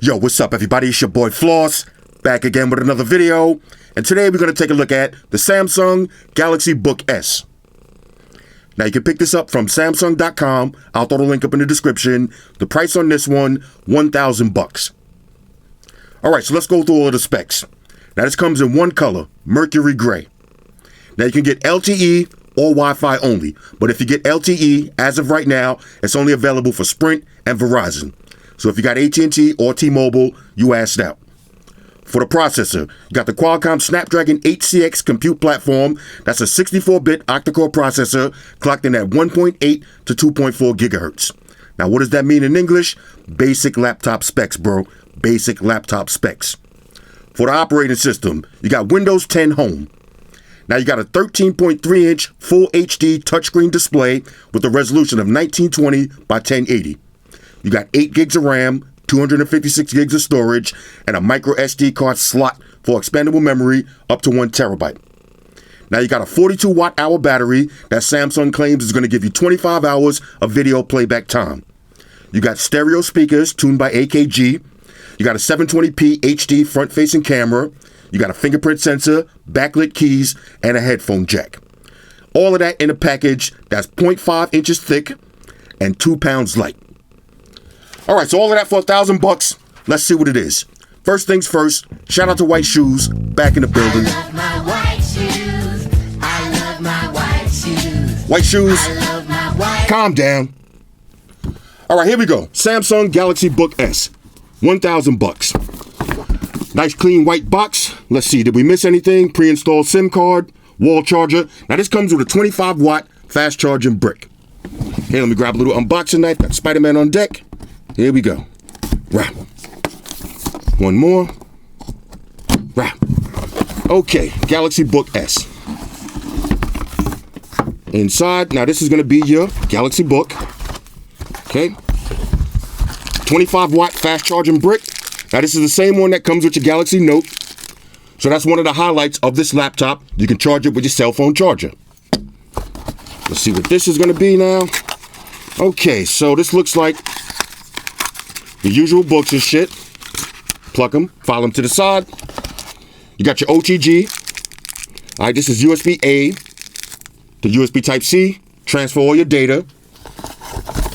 Yo, what's up everybody? It's your boy Floss, back again with another video. And today we're going to take a look at the Samsung Galaxy Book S. Now you can pick this up from Samsung.com. I'll throw the link up in the description. The price on this one, $1,000. Alright, so let's go through all of the specs. Now this comes in one color, Mercury Gray. Now you can get LTE or Wi-Fi only. But if you get LTE, as of right now, it's only available for Sprint and Verizon. So if you got AT&T or T-Mobile, you asked out. For the processor, you got the Qualcomm Snapdragon 8cx compute platform. That's a 64-bit octa-core processor clocked in at 1.8 to 2.4 gigahertz. Now, what does that mean in English? Basic laptop specs, bro. Basic laptop specs. For the operating system, you got Windows 10 Home. Now, you got a 13.3-inch Full HD touchscreen display with a resolution of 1920 by 1080. You got 8 gigs of RAM, 256 gigs of storage, and a micro SD card slot for expandable memory up to 1 terabyte. Now you got a 42 watt-hour battery that Samsung claims is going to give you 25 hours of video playback time. You got stereo speakers tuned by AKG. You got a 720p HD front-facing camera. You got a fingerprint sensor, backlit keys, and a headphone jack. All of that in a package that's 0.5 inches thick and 2 pounds light. All right, so all of that for $1,000. Let's see what it is. First things first, shout out to White Shoes, back in the building. I love my white shoes. I love my white shoes. White Shoes, I love my white. calm down. All right, here we go. Samsung Galaxy Book S, $1,000. Nice clean white box. Let's see, did we miss anything? Pre-installed SIM card, wall charger. Now this comes with a 25 watt fast charging brick. Here, let me grab a little unboxing knife. Got Spider-Man on deck. Here we go. Wrap. One more. Wrap. Okay, Galaxy Book S. Inside, now this is going to be your Galaxy Book. Okay. 25 watt fast charging brick. Now this is the same one that comes with your Galaxy Note. So that's one of the highlights of this laptop. You can charge it with your cell phone charger. Let's see what this is going to be now. Okay, so this looks like the usual books and shit. Plug them, file them to the side. You got your OTG. All right, this is USB-A to USB Type-C. Transfer all your data.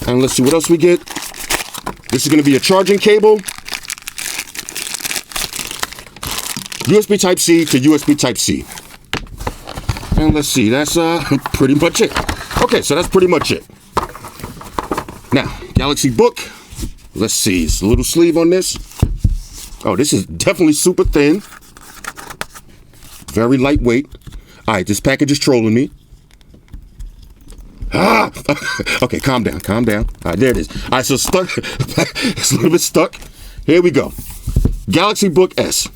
And let's see what else we get. This is going to be a charging cable. USB Type-C to USB Type-C. And let's see, that's pretty much it. Okay, so that's pretty much it. Now, Galaxy Book. Let's see, it's a little sleeve on this. Oh, this is definitely super thin. Very lightweight. All right, this package is trolling me. Ah! Okay, calm down, calm down. All right, there it is. All right, so stuck. It's a little bit stuck. Here we go. Galaxy Book S.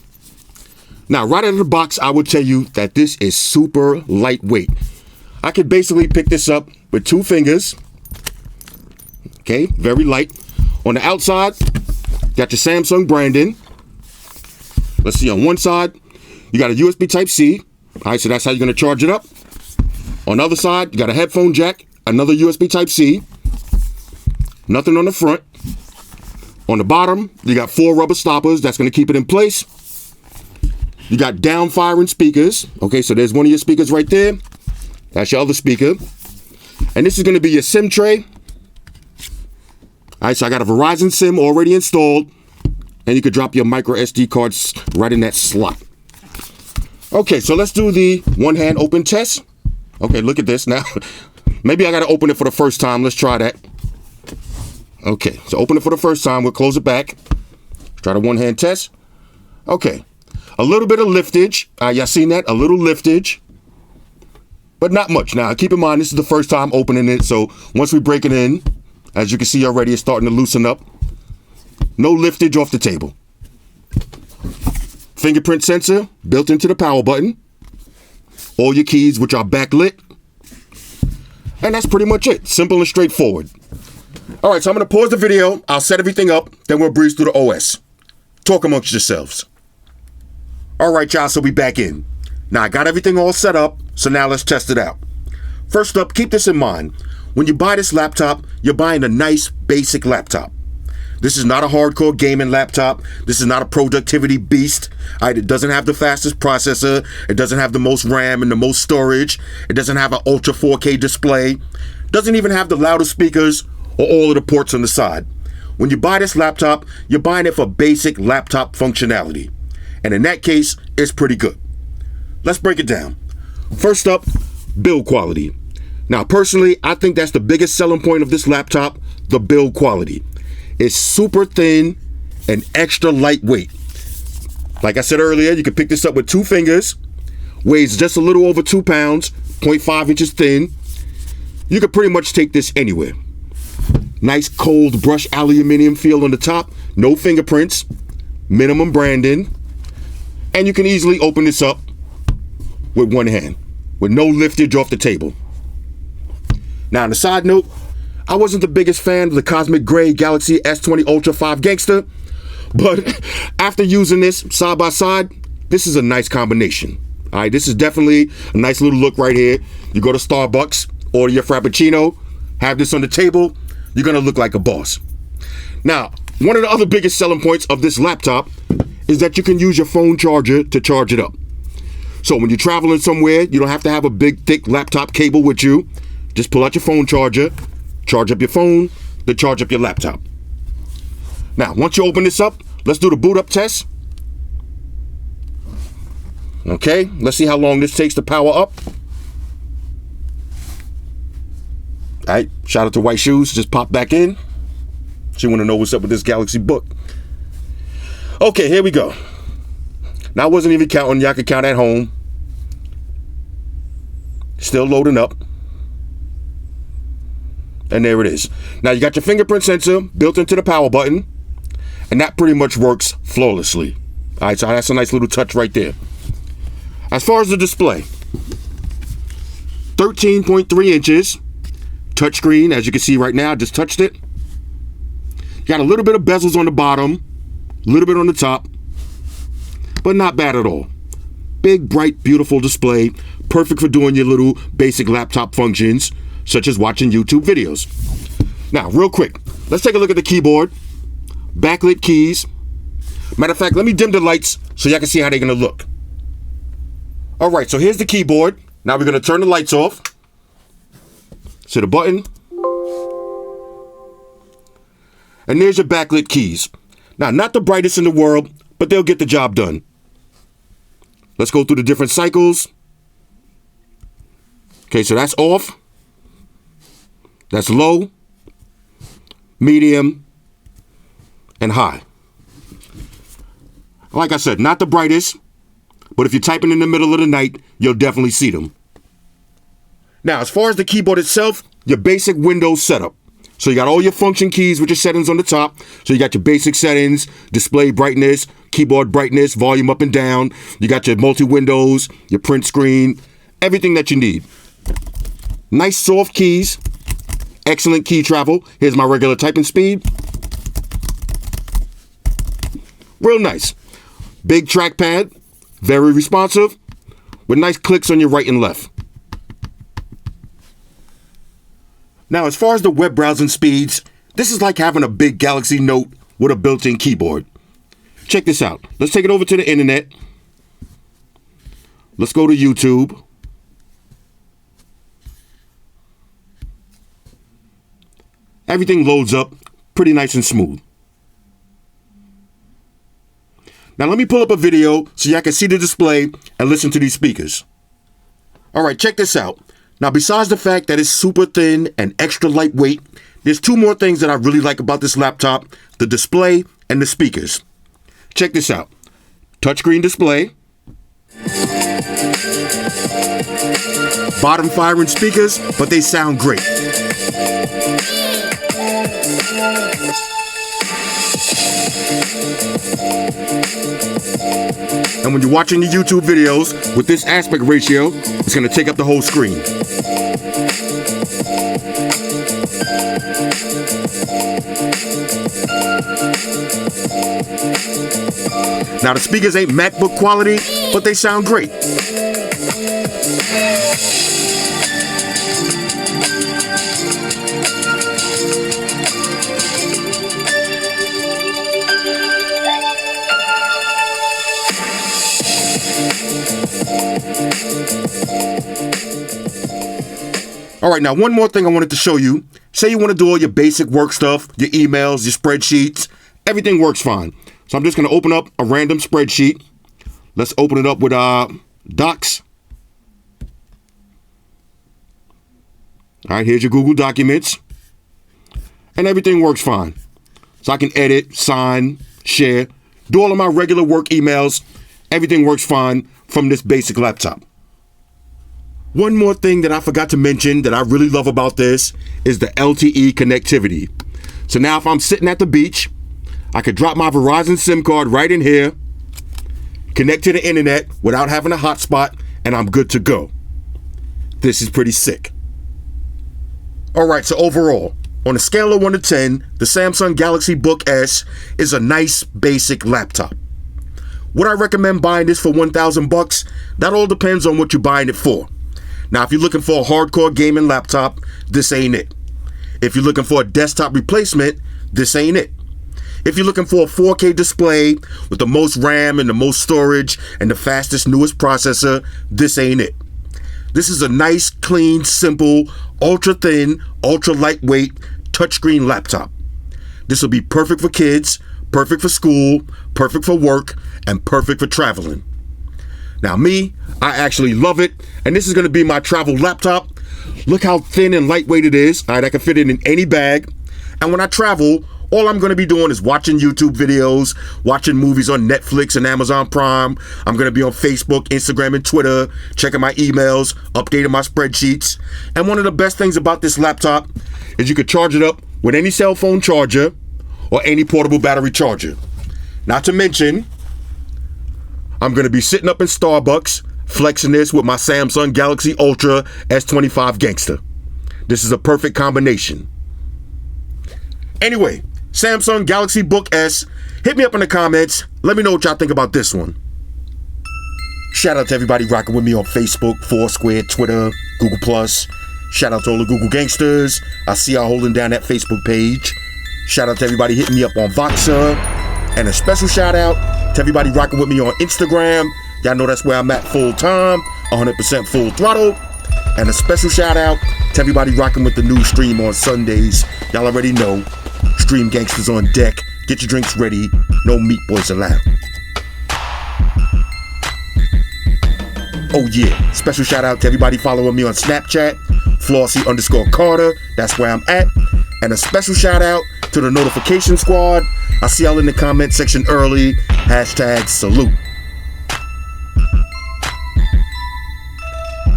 Now, right out of the box, I would tell you that this is super lightweight. I could basically pick this up with 2 fingers. Okay, very light. On the outside, got your Samsung branding. Let's see, on one side, you got a USB Type-C. All right, so that's how you're going to charge it up. On the other side, you got a headphone jack, another USB Type-C. Nothing on the front. On the bottom, you got 4 rubber stoppers. That's going to keep it in place. You got down-firing speakers. Okay, so there's one of your speakers right there. That's your other speaker. And this is going to be your SIM tray. All right, so I got a Verizon SIM already installed, and you could drop your micro SD cards right in that slot. Okay, so let's do the one-hand open test. Okay, look at this now. Maybe I got to open it for the first time. Let's try that. Okay, so open it for the first time. We'll close it back. Try the one-hand test. Okay, a little bit of liftage. Y'all seen that? A little liftage, but not much. Now, keep in mind, this is the first time opening it, so once we break it in, as you can see already, it's starting to loosen up. No liftage off the table. Fingerprint sensor built into the power button. All your keys, which are backlit. And that's pretty much it. Simple and straightforward. All right, so I'm going to pause the video. I'll set everything up. Then we'll breeze through the OS. Talk amongst yourselves. All right, y'all, so we back in. Now, I got everything all set up, so now let's test it out. First up, keep this in mind. When you buy this laptop, you're buying a nice, basic laptop. This is not a hardcore gaming laptop. This is not a productivity beast. It doesn't have the fastest processor. It doesn't have the most RAM and the most storage. It doesn't have an ultra 4K display. Doesn't even have the loudest speakers or all of the ports on the side. When you buy this laptop, you're buying it for basic laptop functionality. And in that case, it's pretty good. Let's break it down. First up, build quality. Now, personally, I think that's the biggest selling point of this laptop, the build quality. It's super thin and extra lightweight. Like I said earlier, you can pick this up with 2 fingers. Weighs just a little over 2 pounds, 0.5 inches thin. You can pretty much take this anywhere. Nice cold brushed aluminum feel on the top. No fingerprints. Minimum branding. And you can easily open this up with one hand with no liftage off the table. Now, on a side note, I wasn't the biggest fan of the Cosmic Gray Galaxy S20 Ultra 5 Gangster, but after using this side by side, this is a nice combination. All right, this is definitely a nice little look right here. You go to Starbucks, order your Frappuccino, have this on the table, you're gonna look like a boss. Now, one of the other biggest selling points of this laptop is that you can use your phone charger to charge it up. So when you're traveling somewhere, you don't have to have a big, thick laptop cable with you. Just pull out your phone charger, charge up your phone, then charge up your laptop. Now, once you open this up, let's do the boot up test. Okay, let's see how long this takes to power up. All right, shout out to White Shoes, just popped back in. She want to know what's up with this Galaxy Book. Okay, here we go. Now, I wasn't even counting. Y'all can count at home. Still loading up. And there it is. Now, you got your fingerprint sensor built into the power button. And that pretty much works flawlessly. All right, so that's a nice little touch right there. As far as the display, 13.3 inches. Touchscreen, as you can see right now, I just touched it. You got a little bit of bezels on the bottom. A little bit on the top. But not bad at all. Big, bright, beautiful display. Perfect for doing your little basic laptop functions, such as watching YouTube videos. Now, real quick, let's take a look at the keyboard. Backlit keys. Matter of fact, let me dim the lights so y'all can see how they're gonna look. All right, so here's the keyboard. Now we're gonna turn the lights off. So the button. And there's your backlit keys. Now, not the brightest in the world, but they'll get the job done. Let's go through the different cycles. Okay, so that's off. That's low, medium, and high. Like I said, not the brightest, but if you're typing in the middle of the night, you'll definitely see them. Now, as far as the keyboard itself, your basic Windows setup. So you got all your function keys with your settings on the top. So you got your basic settings, display brightness, keyboard brightness, volume up and down. You got your multi-windows, your print screen, everything that you need. Nice soft keys. Excellent key travel. Here's my regular typing speed. Real nice. Big trackpad. Very responsive. With nice clicks on your right and left. Now, as far as the web browsing speeds, this is like having a big Galaxy Note with a built-in keyboard. Check this out. Let's take it over to the internet. Let's go to YouTube. Everything loads up pretty nice and smooth. Now let me pull up a video so y'all can see the display and listen to these speakers. All right, check this out. Now, besides the fact that it's super thin and extra lightweight, there's 2 more things that I really like about this laptop: the display and the speakers. Check this out. Touchscreen display. Bottom firing speakers, but they sound great. And when you're watching the YouTube videos with this aspect ratio, it's going to take up the whole screen. Now, the speakers ain't MacBook quality, but they sound great. All right, now one more thing I wanted to show you. Say you want to do all your basic work stuff, your emails, your spreadsheets, everything works fine. So I'm just going to open up a random spreadsheet. Let's open it up with Docs. All right, here's your Google Documents. And everything works fine. So I can edit, sign, share, do all of my regular work emails. Everything works fine from this basic laptop. One more thing that I forgot to mention that I really love about this is the LTE connectivity. So now if I'm sitting at the beach, I could drop my Verizon SIM card right in here, connect to the internet without having a hotspot, and I'm good to go. This is pretty sick. All right, so overall, on a scale of 1 to 10, the Samsung Galaxy Book S is a nice basic laptop. Would I recommend buying this for $1,000? That all depends on what you're buying it for. Now, if you're looking for a hardcore gaming laptop, this ain't it. If you're looking for a desktop replacement, this ain't it. If you're looking for a 4K display with the most RAM and the most storage and the fastest, newest processor, this ain't it. This is a nice, clean, simple, ultra thin, ultra lightweight touchscreen laptop. This will be perfect for kids, perfect for school, perfect for work, and perfect for traveling. Now me, I actually love it, and this is going to be my travel laptop. Look how thin and lightweight it is. All right, I can fit it in any bag. And when I travel, all I'm going to be doing is watching YouTube videos, watching movies on Netflix and Amazon Prime. I'm going to be on Facebook, Instagram, and Twitter, checking my emails, updating my spreadsheets. And one of the best things about this laptop is you could charge it up with any cell phone charger or any portable battery charger. Not to mention, I'm going to be sitting up in Starbucks, flexing this with my Samsung Galaxy Ultra S25 Gangster. This is a perfect combination. Anyway, Samsung Galaxy Book S, hit me up in the comments. Let me know what y'all think about this one. Shout out to everybody rocking with me on Facebook, Foursquare, Twitter, Google+. Shout out to all the Google gangsters. I see y'all holding down that Facebook page. Shout out to everybody hitting me up on Voxer. And a special shout out to everybody rocking with me on Instagram. Y'all know that's where I'm at full time, 100% full throttle. And a special shout out to everybody rocking with the new stream on Sundays. Y'all already know, Stream Gangsters on deck. Get your drinks ready. No meat boys allowed. Oh yeah, special shout out to everybody following me on Snapchat, Flossy_Carter. That's where I'm at. And a special shout out to the notification squad. I see y'all in the comment section early. #salute.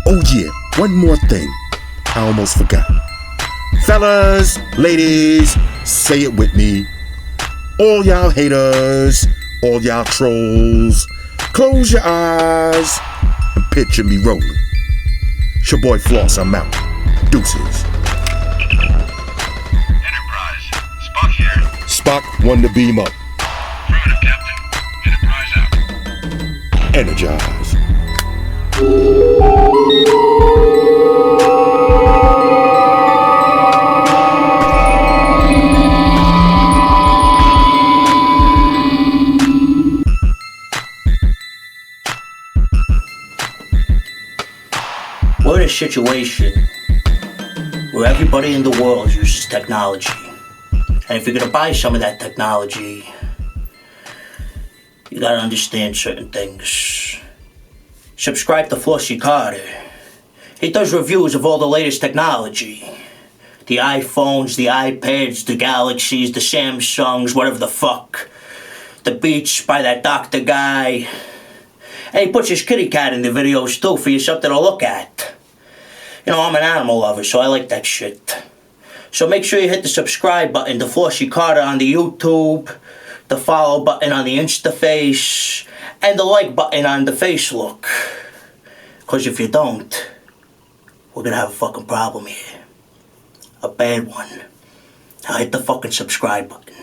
Oh yeah, one more thing. I almost forgot. Fellas, ladies, say it with me. All y'all haters, all y'all trolls, close your eyes and picture me rolling. It's your boy Floss, I'm out. Deuces. Enterprise, Spock here. Spock, one to beam up. Affirmative, Captain. Enterprise out. Energize. We're in a situation where everybody in the world uses technology. And if you're gonna buy some of that technology, you gotta understand certain things. Subscribe to Flossy Carter. He does reviews of all the latest technology. The iPhones, the iPads, the Galaxies, the Samsungs, whatever the fuck. The Beats by that doctor guy. And he puts his kitty cat in the videos too for you something to look at. You know, I'm an animal lover, so I like that shit. So make sure you hit the subscribe button to Flossy Carter on the YouTube, the follow button on the Instaface, and the like button on the Facelook. Because if you don't, we're gonna have a fucking problem here. A bad one. Now hit the fucking subscribe button.